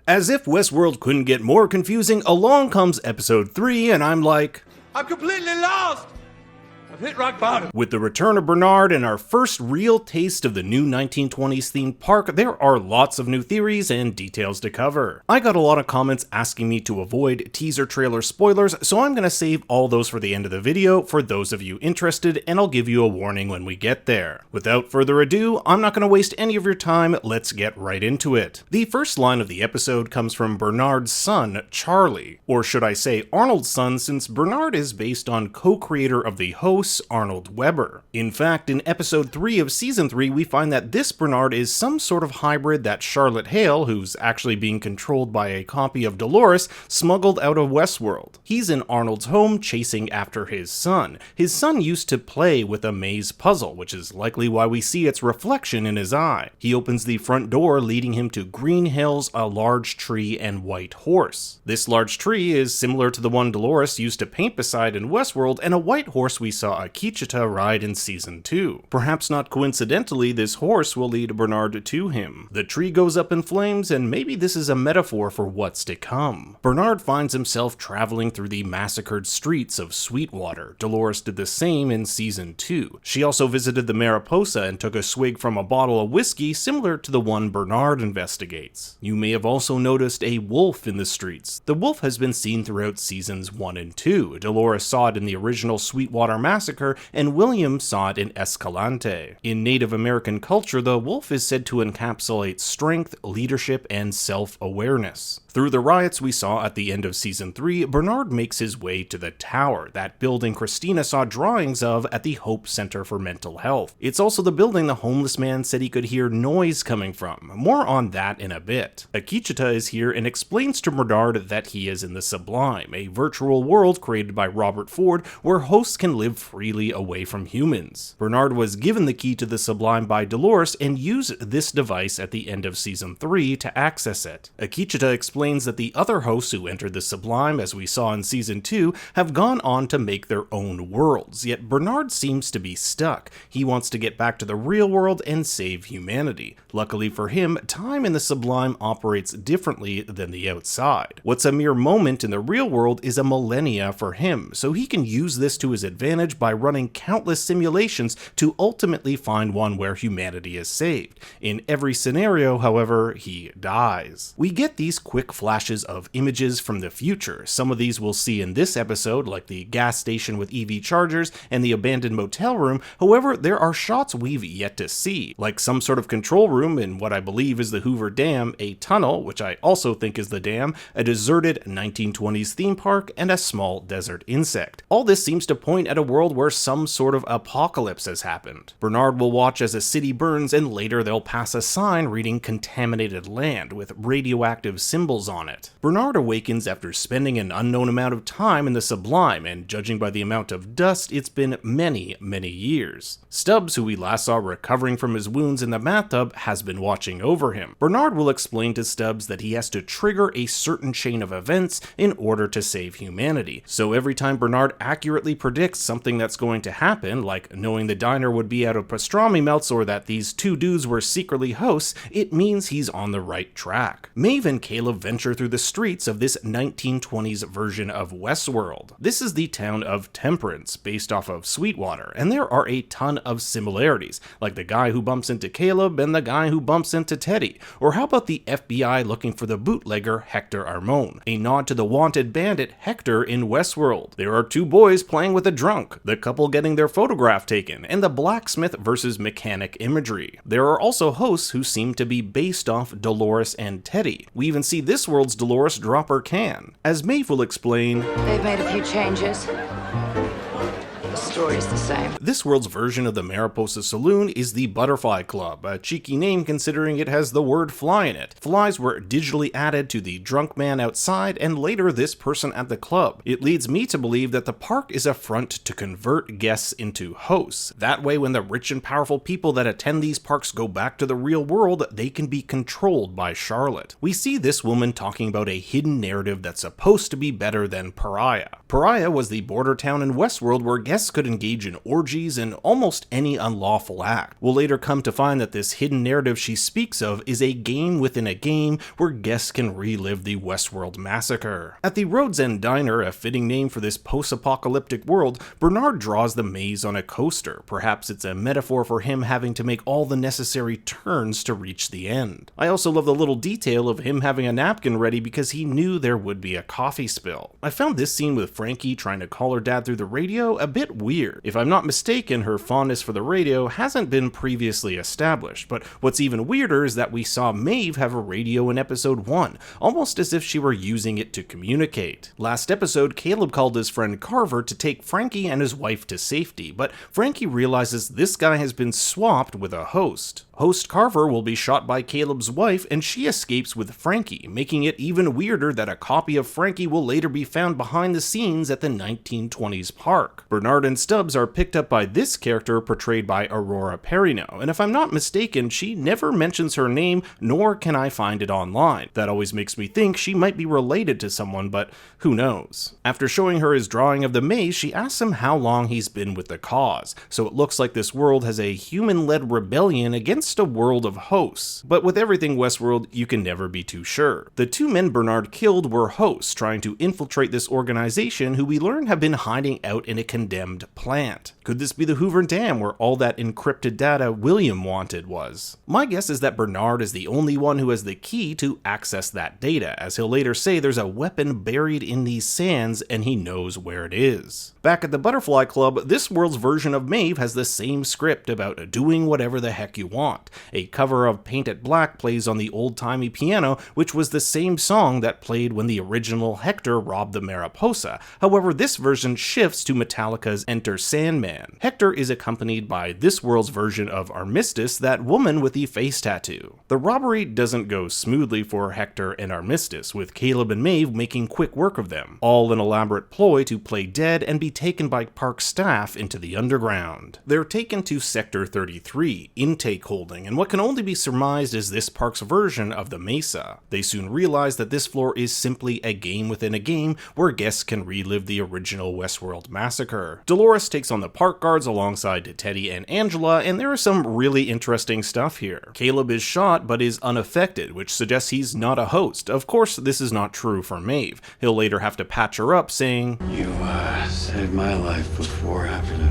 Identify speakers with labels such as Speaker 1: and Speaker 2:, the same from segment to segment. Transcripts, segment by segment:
Speaker 1: As if Westworld couldn't get more confusing, along comes episode 3 and I'm like,
Speaker 2: I'm completely lost! I've hit rock bottom.
Speaker 1: With the return of Bernard and our first real taste of the new 1920s themed park, there are lots of new theories and details to cover. I got a lot of comments asking me to avoid teaser trailer spoilers, so I'm gonna save all those for the end of the video for those of you interested, and I'll give you a warning when we get there. Without further ado, I'm not gonna waste any of your time, let's get right into it. The first line of the episode comes from Bernard's son, Charlie. Or should I say Arnold's son, since Bernard is based on co-creator of the host, Arnold Weber. In fact, in episode 3 of season 3, we find that this Bernard is some sort of hybrid that Charlotte Hale, who's actually being controlled by a copy of Dolores, smuggled out of Westworld. He's in Arnold's home chasing after his son. His son used to play with a maze puzzle, which is likely why we see its reflection in his eye. He opens the front door, leading him to green hills, a large tree, and white horse. This large tree is similar to the one Dolores used to paint beside in Westworld, and a white horse we saw Akichita ride in season 2. Perhaps not coincidentally, this horse will lead Bernard to him. The tree goes up in flames, and maybe this is a metaphor for what's to come. Bernard finds himself traveling through the massacred streets of Sweetwater. Dolores did the same in season 2. She also visited the Mariposa and took a swig from a bottle of whiskey similar to the one Bernard investigates. You may have also noticed a wolf in the streets. The wolf has been seen throughout seasons 1 and 2. Dolores saw it in the original Sweetwater Massacre, and William saw it in Escalante. In Native American culture, the wolf is said to encapsulate strength, leadership, and self-awareness. Through the riots we saw at the end of season 3, Bernard makes his way to the tower, that building Christina saw drawings of at the Hope Center for Mental Health. It's also the building the homeless man said he could hear noise coming from. More on that in a bit. Akichita is here and explains to Bernard that he is in the Sublime, a virtual world created by Robert Ford where hosts can live freely away from humans. Bernard was given the key to the Sublime by Dolores and used this device at the end of season 3 to access it. Akichita explains that the other hosts who entered the Sublime, as we saw in season 2, have gone on to make their own worlds, yet Bernard seems to be stuck. He wants to get back to the real world and save humanity. Luckily for him, time in the Sublime operates differently than the outside. What's a mere moment in the real world is a millennia for him, so he can use this to his advantage by running countless simulations to ultimately find one where humanity is saved. In every scenario, however, he dies. We get these quick flashes of images from the future. Some of these we'll see in this episode, like the gas station with EV chargers and the abandoned motel room. However, there are shots we've yet to see, like some sort of control room in what I believe is the Hoover Dam, a tunnel, which I also think is the dam, a deserted 1920s theme park, and a small desert insect. All this seems to point at a world where some sort of apocalypse has happened. Bernard will watch as a city burns, and later they'll pass a sign reading "Contaminated Land" with radioactive symbols on it. Bernard awakens after spending an unknown amount of time in the Sublime, and judging by the amount of dust, it's been many, many years. Stubbs, who we last saw recovering from his wounds in the bathtub, has been watching over him. Bernard will explain to Stubbs that he has to trigger a certain chain of events in order to save humanity. So every time Bernard accurately predicts something that's going to happen, like knowing the diner would be out of pastrami melts or that these two dudes were secretly hosts, it means he's on the right track. Maeve and Caleb venture through the streets of this 1920s version of Westworld. This is the town of Temperance, based off of Sweetwater, and there are a ton of similarities, like the guy who bumps into Caleb and the guy who bumps into Teddy. Or how about the FBI looking for the bootlegger Hector Armon, a nod to the wanted bandit Hector in Westworld. There are two boys playing with a drunk, the couple getting their photograph taken, and the blacksmith versus mechanic imagery. There are also hosts who seem to be based off Dolores and Teddy. We even see this world's Dolores drop her can. As Maeve will explain,
Speaker 3: they've made a few changes. The story is the same.
Speaker 1: This world's version of the Mariposa Saloon is the Butterfly Club, a cheeky name considering it has the word fly in it. Flies were digitally added to the drunk man outside and later this person at the club. It leads me to believe that the park is a front to convert guests into hosts. That way, when the rich and powerful people that attend these parks go back to the real world, they can be controlled by Charlotte. We see this woman talking about a hidden narrative that's supposed to be better than Pariah. Pariah was the border town in Westworld where guests could engage in orgies and almost any unlawful act. We'll later come to find that this hidden narrative she speaks of is a game within a game where guests can relive the Westworld massacre. At the Rhodes End Diner, a fitting name for this post-apocalyptic world, Bernard draws the maze on a coaster. Perhaps it's a metaphor for him having to make all the necessary turns to reach the end. I also love the little detail of him having a napkin ready because he knew there would be a coffee spill. I found this scene with Frankie trying to call her dad through the radio a bit weird. If I'm not mistaken, her fondness for the radio hasn't been previously established, but what's even weirder is that we saw Maeve have a radio in episode 1, almost as if she were using it to communicate. Last episode, Caleb called his friend Carver to take Frankie and his wife to safety, but Frankie realizes this guy has been swapped with a host. Host Carver will be shot by Caleb's wife, and she escapes with Frankie, making it even weirder that a copy of Frankie will later be found behind the scenes at the 1920s park. Bernard and Stubbs are picked up by this character portrayed by Aurora Perrineau, and if I'm not mistaken, she never mentions her name, nor can I find it online. That always makes me think she might be related to someone, but who knows. After showing her his drawing of the maze, she asks him how long he's been with the cause, so it looks like this world has a human-led rebellion against a world of hosts. But with everything Westworld, you can never be too sure. The two men Bernard killed were hosts trying to infiltrate this organization who we learn have been hiding out in a condemned plant. Could this be the Hoover Dam where all that encrypted data William wanted was? My guess is that Bernard is the only one who has the key to access that data, as he'll later say there's a weapon buried in these sands and he knows where it is. Back at the Butterfly Club, this world's version of Maeve has the same script about doing whatever the heck you want. A cover of Paint It Black plays on the old-timey piano, which was the same song that played when the original Hector robbed the Mariposa. However, this version shifts to Metallica's Enter Sandman. Hector is accompanied by this world's version of Armistice, that woman with the face tattoo. The robbery doesn't go smoothly for Hector and Armistice, with Caleb and Maeve making quick work of them, all an elaborate ploy to play dead and be taken by park staff into the underground. They're taken to Sector 33, intake holding, and what can only be surmised is this park's version of the Mesa. They soon realize that this floor is simply a game within a game where guests can relive the original Westworld massacre. Dolores takes on the park guards alongside Teddy and Angela, and there is some really interesting stuff here. Caleb is shot but is unaffected, which suggests he's not a host. Of course, this is not true for Maeve. He'll later have to patch her up, saying,
Speaker 4: "You saved my life before having to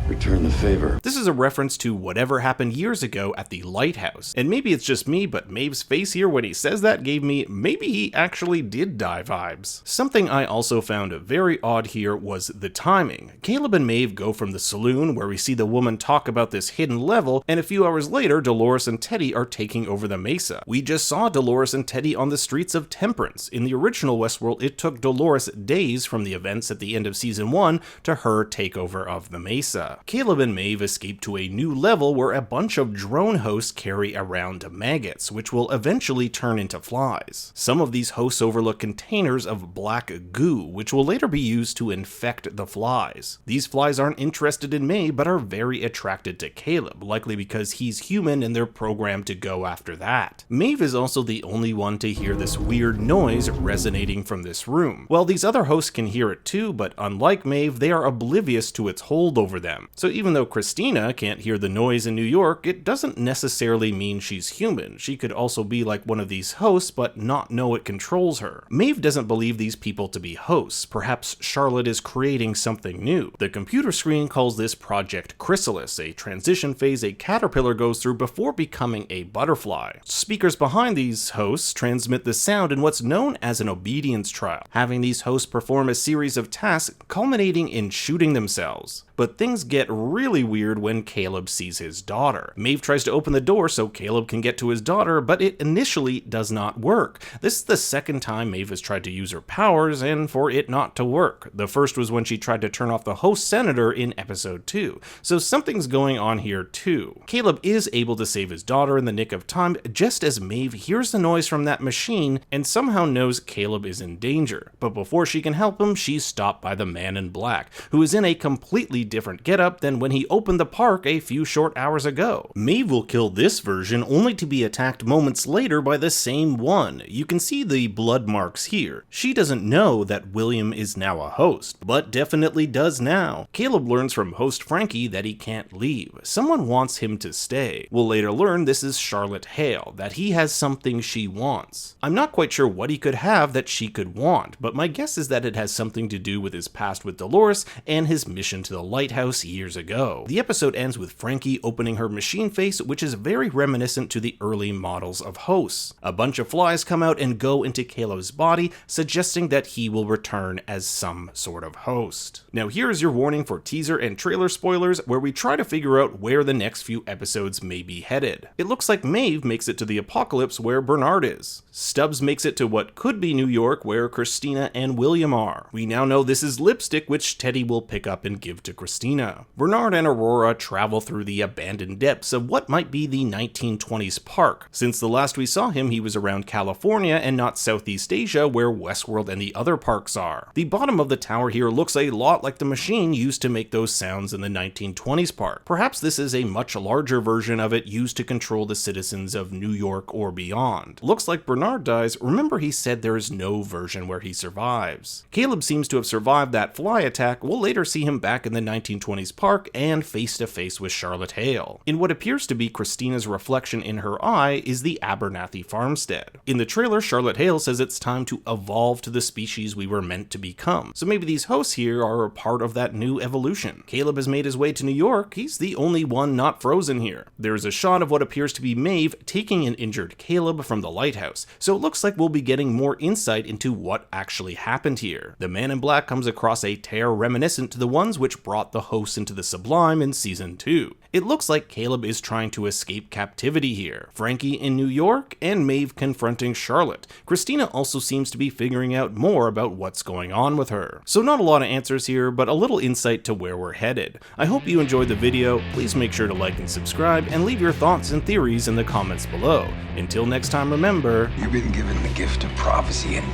Speaker 4: return the favor."
Speaker 1: This is a reference to whatever happened years ago at the lighthouse. And maybe it's just me, but Maeve's face here when he says that gave me maybe he actually did die vibes. Something I also found very odd here was the timing. Caleb and Maeve go from the saloon where we see the woman talk about this hidden level, and a few hours later Dolores and Teddy are taking over the Mesa. We just saw Dolores and Teddy on the streets of Temperance. In the original Westworld, it took Dolores days from the events at the end of season 1 to her takeover of the Mesa. Caleb and Maeve escape to a new level where a bunch of drone hosts carry around maggots, which will eventually turn into flies. Some of these hosts overlook containers of black goo, which will later be used to infect the flies. These flies aren't interested in Maeve, but are very attracted to Caleb, likely because he's human and they're programmed to go after that. Maeve is also the only one to hear this weird noise resonating from this room. Well, these other hosts can hear it too, but unlike Maeve, they are oblivious to its hold over them. So even though Christina can't hear the noise in New York, it doesn't necessarily mean she's human. She could also be like one of these hosts, but not know it controls her. Maeve doesn't believe these people to be hosts. Perhaps Charlotte is creating something new. The computer screen calls this Project Chrysalis, a transition phase a caterpillar goes through before becoming a butterfly. Speakers behind these hosts transmit the sound in what's known as an obedience trial, having these hosts perform a series of tasks culminating in shooting themselves. But things get really weird when Caleb sees his daughter. Maeve tries to open the door so Caleb can get to his daughter, but it initially does not work. This is the second time Maeve has tried to use her powers and for it not to work. The first was when she tried to turn off the host senator in episode 2, so something's going on here too. Caleb is able to save his daughter in the nick of time just as Maeve hears the noise from that machine and somehow knows Caleb is in danger. But before she can help him, she's stopped by the man in black, who is in a completely different getup setup than when he opened the park a few short hours ago. Maeve will kill this version only to be attacked moments later by the same one. You can see the blood marks here. She doesn't know that William is now a host, but definitely does now. Caleb learns from host Frankie that he can't leave. Someone wants him to stay. We'll later learn this is Charlotte Hale, that he has something she wants. I'm not quite sure what he could have that she could want, but my guess is that it has something to do with his past with Dolores and his mission to the lighthouse years ago. The episode ends with Frankie opening her machine face, which is very reminiscent to the early models of hosts. A bunch of flies come out and go into Caleb's body, suggesting that he will return as some sort of host. Now here's your warning for teaser and trailer spoilers, where we try to figure out where the next few episodes may be headed. It looks like Maeve makes it to the apocalypse where Bernard is. Stubbs makes it to what could be New York, where Christina and William are. We now know this is lipstick, which Teddy will pick up and give to Christina. Bernard and Aurora travel through the abandoned depths of what might be the 1920s park. Since the last we saw him, he was around California and not Southeast Asia, where Westworld and the other parks are. The bottom of the tower here looks a lot like the machine used to make those sounds in the 1920s park. Perhaps this is a much larger version of it used to control the citizens of New York or beyond. Looks like Bernard dies. Remember, he said there is no version where he survives. Caleb seems to have survived that fly attack. We'll later see him back in the 1920s park and face to face with Charlotte Hale. In what appears to be Christina's reflection in her eye is the Abernathy farmstead. In the trailer, Charlotte Hale says it's time to evolve to the species we were meant to become. So maybe these hosts here are a part of that new evolution. Caleb has made his way to New York. He's the only one not frozen here. There's a shot of what appears to be Maeve taking an injured Caleb from the lighthouse, so it looks like we'll be getting more insight into what actually happened here. The Man in Black comes across a tear reminiscent to the ones which brought the hosts into the Sublime in season 2. It looks like Caleb is trying to escape captivity here. Frankie in New York and Maeve confronting Charlotte. Christina also seems to be figuring out more about what's going on with her. So not a lot of answers here, but a little insight to where we're headed. I hope you enjoyed the video. Please make sure to like and subscribe, and leave your thoughts and theories in the comments below. Until next time, remember,
Speaker 5: You've been given the gift of prophecy and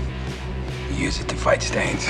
Speaker 5: use it to fight stains.